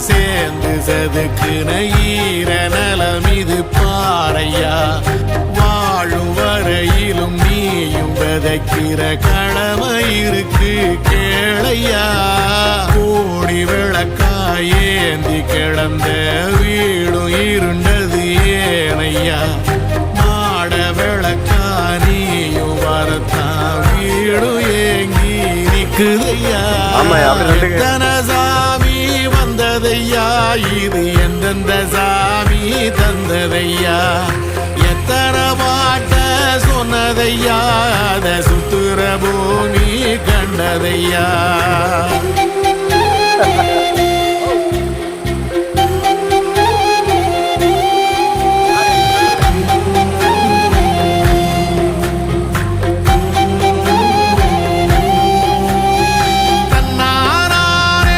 சேர்ந்து செதுக்குன ஈர நலம் இது பாறையா வாழும் வரையிலும் நீயும் விதைக்கிற கடமை இருக்கு கேளையா கோடி விளக்காய் ஏந்தி கிடந்த வீடும் இருண்டது ஏனையா மாட விளக்கா நீயும் வரத்தான் வீடும் ஏங்கி நிக்குதையா சாமி வந்ததையா இது எந்தெந்த சாமி தந்ததையா எத்தனை பாட்ட சொன்னதையா அத சுத்துற பூமி கண்டதையா